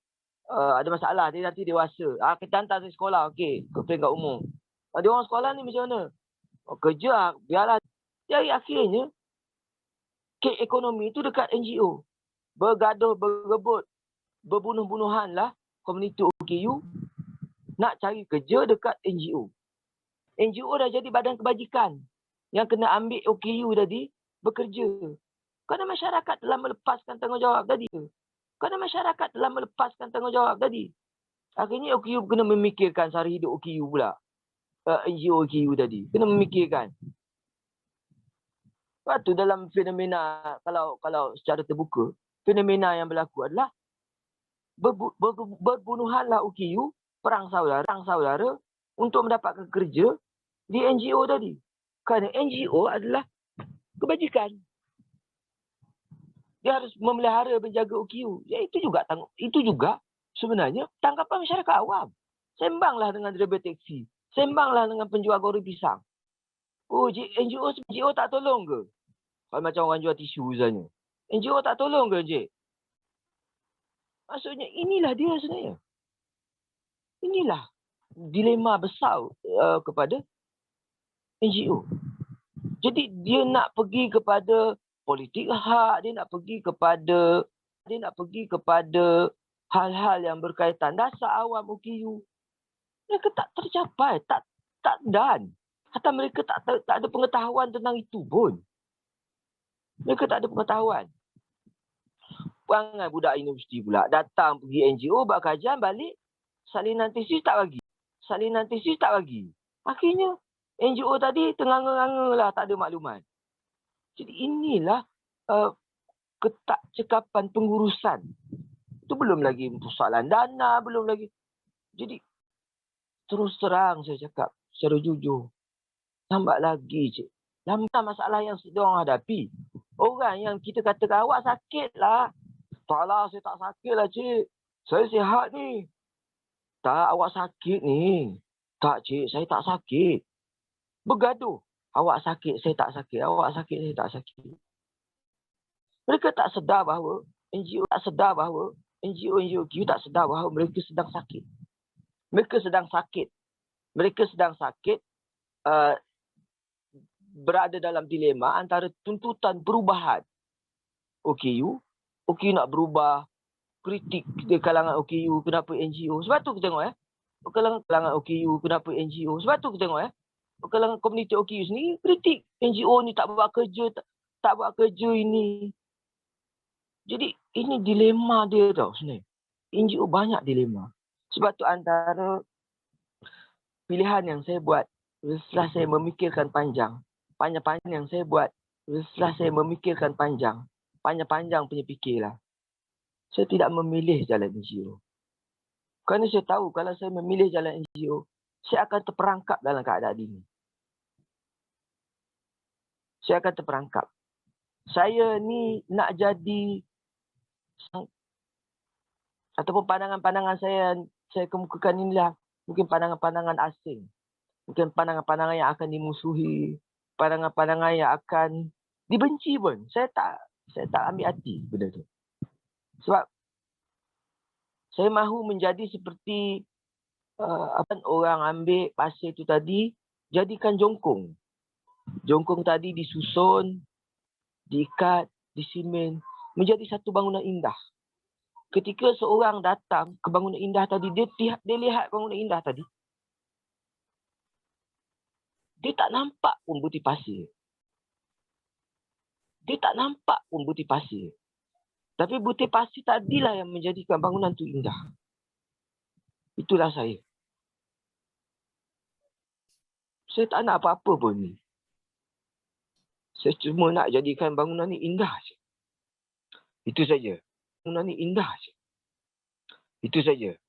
Ada masalah, dia nanti dewasa. Kita hantar dia sekolah, okey, ke peringkat umum. Dia orang sekolah ni macam mana? Kerja, biarlah. Jadi akhirnya, kek ekonomi itu dekat NGO. Bergaduh, berebut, berbunuh-bunuhan lah komuniti OKU nak cari kerja dekat NGO. NGO dah jadi badan kebajikan yang kena ambil OKU tadi bekerja. Kerana masyarakat telah melepaskan tanggungjawab tadi. Akhirnya OKU kena memikirkan sara hidup OKU pula. NGO OKU tadi. Kena memikirkan. Lepas tu dalam fenomena, kalau secara terbuka, fenomena yang berlaku adalah berbunuhanlah OKU, perang saudara untuk mendapatkan kerja di NGO tadi. Kerana NGO adalah kebajikan. Dia harus memelihara, menjaga OKU. Ya, itu juga sebenarnya tanggapan masyarakat awam. Sembanglah dengan driver taksi. Sembanglah dengan penjual goreng pisang. NGO tak tolong ke? Kalau macam orang jual tisu misalnya. NGO tak tolong ke, Encik? Maksudnya inilah dia sebenarnya. Inilah dilema besar kepada NGO. Jadi dia nak pergi kepada politik hak, dia nak pergi kepada hal-hal yang berkaitan dasar awam OKU. Mereka tak tercapai, tak dan. Hatta mereka tak ada pengetahuan tentang itu pun. Mereka tak ada pengetahuan. Perangai budak universiti pula datang pergi NGO buat kajian, balik salinan tesis tak bagi. Akhirnya NGO tadi tenganga-nganga lah, tak ada maklumat. Jadi inilah ketakcekapan pengurusan. Itu belum lagi persoalan dana, belum lagi. Jadi terus terang saya cakap secara jujur, lambat lagi, Cik. Lambat masalah yang diorang hadapi. Orang yang kita katakan awak sakit lah. Tak lah, saya tak sakit lah, Cik. Saya sihat ni. Tak, awak sakit ni. Tak, Cik, saya tak sakit. Bergaduh. Awak sakit, saya tak sakit. Awak sakit, saya tak sakit. Mereka tak sedar bahawa NGO tak sedar bahawa NGO tak sedar bahawa mereka sedang sakit. Mereka sedang sakit berada dalam dilema antara tuntutan perubahan OKU nak berubah, kritik di kalangan OKU kenapa NGO. Sebab tu kita tengok kalangan OKU kenapa NGO. Sebab tu kita tengok kalangan komuniti OKU sendiri kritik NGO ni tak buat kerja ini. Jadi ini dilema dia tau sebenarnya. NGO banyak dilema. Sebab tu antara pilihan yang saya buat setelah saya memikirkan panjang punya fikirlah. Saya tidak memilih jalan NGO. Kerana saya tahu kalau saya memilih jalan NGO, saya akan terperangkap dalam keadaan ini. Saya ni nak jadi, ataupun pandangan-pandangan saya kemukakan inilah mungkin pandangan-pandangan asing. Mungkin pandangan-pandangan yang akan dimusuhi, pandangan-pandangan yang akan dibenci pun. Saya tak ambil hati benda tu. Sebab saya mahu menjadi seperti orang ambil pasir tu tadi, jadikan jongkong. Jongkong tadi disusun, diikat, disimen, menjadi satu bangunan indah. Ketika seorang datang ke bangunan indah tadi, dia lihat bangunan indah tadi, dia tak nampak pun butir pasir. Tapi butir pasir tadilah yang menjadikan bangunan tu indah. Itulah saya. Saya tak nak apa-apa pun ni. Saya cuma nak jadikan bangunan ni indah je. Itu saja. Bangunan ni indah je. Itu saja.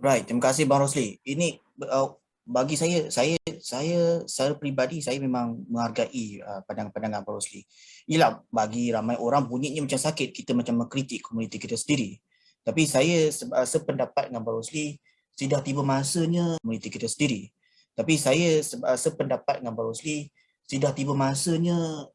Right, terima kasih Bang Rosli. Ini bagi saya secara peribadi saya memang menghargai pandangan-pandangan Bang Rosli. Yelah, bagi ramai orang bunyinya macam sakit, kita macam mengkritik komuniti kita sendiri. Tapi saya sependapat dengan Bang Rosli, sudah tiba masanya komuniti kita sendiri. Tapi saya sependapat dengan Bang Rosli, sudah tiba masanya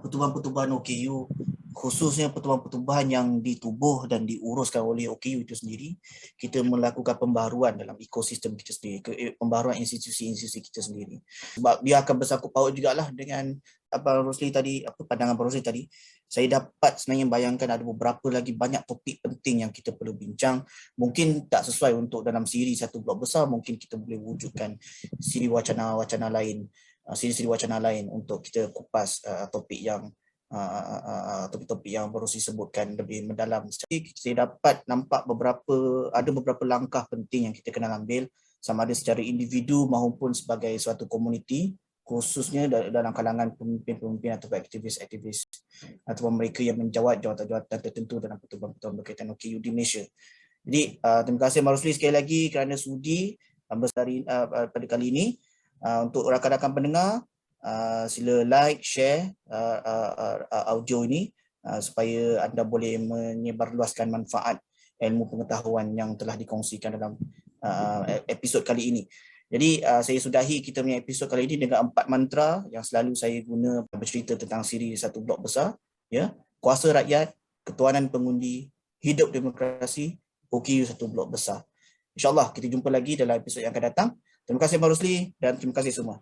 pertubuhan-pertubuhan OKU, khususnya pertubuhan-pertubuhan yang ditubuh dan diuruskan oleh OKU itu sendiri, kita melakukan pembaharuan dalam ekosistem kita sendiri, pembaharuan institusi-institusi kita sendiri. Sebab dia akan bersangkut paut jugalah dengan Abang Rosli tadi, pandangan Abang Rosli tadi. Saya dapat sebenarnya bayangkan ada beberapa lagi banyak topik penting yang kita perlu bincang. Mungkin tak sesuai untuk dalam siri satu blok besar, mungkin kita boleh wujudkan siri wacana-wacana lain, siri-siri wacana lain untuk kita kupas topik yang topik-topik yang baru saya sebutkan lebih mendalam. Jadi saya dapat nampak ada beberapa langkah penting yang kita kena ambil, sama ada secara individu maupun sebagai suatu komuniti, khususnya dalam kalangan pemimpin-pemimpin atau aktivis-aktivis ataupun mereka yang menjawat jawatan-jawatan tertentu dalam pertubuhan-pertubuhan berkaitan OKU di Malaysia. Jadi terima kasih Abang Rosli sekali lagi kerana sudi pada kali ini. Untuk rakan-rakan pendengar, sila like, share audio ini supaya anda boleh menyebarluaskan manfaat ilmu pengetahuan yang telah dikongsikan dalam episod kali ini. Jadi saya sudahi kita punya episod kali ini dengan 4 mantra yang selalu saya guna bercerita tentang siri satu blok besar, ya. Kuasa rakyat, ketuanan pengundi, hidup demokrasi, OKU satu blok besar. InsyaAllah kita jumpa lagi dalam episod yang akan datang. Terima kasih Abang Rosli dan terima kasih semua.